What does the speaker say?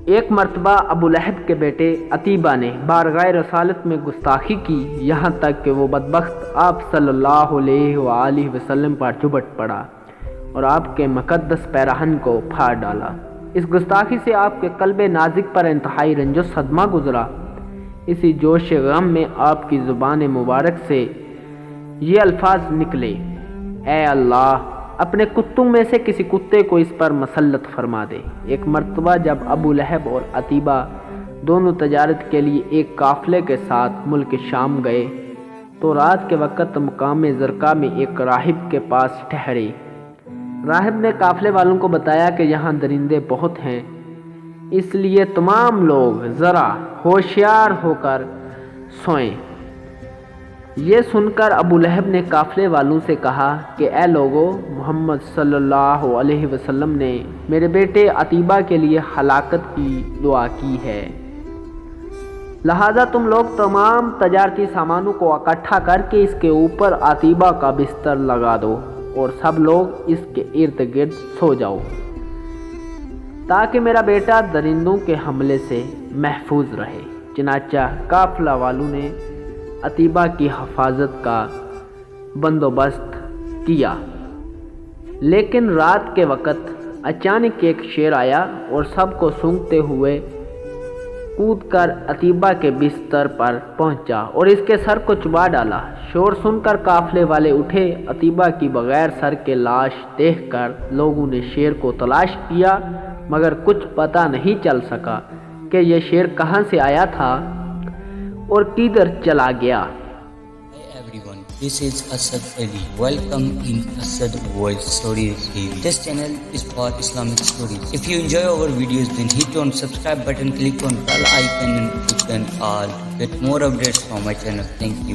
ایک مرتبہ ابو لہب کے بیٹے عتیبہ نے بارگاہ رسالت میں گستاخی کی، یہاں تک کہ وہ بدبخت آپ صلی اللہ علیہ وآلہ وسلم پر جھپٹ پڑا اور آپ کے مقدس پیراہن کو پھاڑ ڈالا۔ اس گستاخی سے آپ کے قلب نازک پر انتہائی رنج و صدمہ گزرا۔ اسی جوش غم میں آپ کی زبان مبارک سے یہ الفاظ نکلے: اے اللہ، اپنے کتوں میں سے کسی کتے کو اس پر مسلط فرما دے۔ ایک مرتبہ جب ابو لہب اور عتیبہ دونوں تجارت کے لیے ایک قافلے کے ساتھ ملک شام گئے تو رات کے وقت مقام زرقا میں ایک راہب کے پاس ٹھہرے۔ راہب نے قافلے والوں کو بتایا کہ یہاں درندے بہت ہیں، اس لیے تمام لوگ ذرا ہوشیار ہو کر سوئیں۔ یہ سن کر ابو لہب نے قافلے والوں سے کہا کہ اے لوگو، محمد صلی اللہ علیہ وسلم نے میرے بیٹے عتیبہ کے لیے ہلاکت کی دعا کی ہے، لہذا تم لوگ تمام تجارتی سامانوں کو اکٹھا کر کے اس کے اوپر عتیبہ کا بستر لگا دو اور سب لوگ اس کے ارد گرد سو جاؤ تاکہ میرا بیٹا درندوں کے حملے سے محفوظ رہے۔ چنانچہ قافلہ والوں نے عتیبہ کی حفاظت کا بندوبست کیا، لیکن رات کے وقت اچانک ایک شیر آیا اور سب کو سونگھتے ہوئے کود کر عتیبہ کے بستر پر پہنچا اور اس کے سر کو چبا ڈالا۔ شور سن کر قافلے والے اٹھے۔ عتیبہ کی بغیر سر کے لاش دیکھ کر لوگوں نے شیر کو تلاش کیا، مگر کچھ پتہ نہیں چل سکا کہ یہ شیر کہاں سے آیا تھا اور کدھر چلا گیا۔ Hi everyone, this is Asad Ali. Welcome in Asad World Stories TV. This channel is for Islamic stories. If you enjoy our videos, then hit on subscribe button, click on bell icon and click on all to get more updates from my channel. Thank you.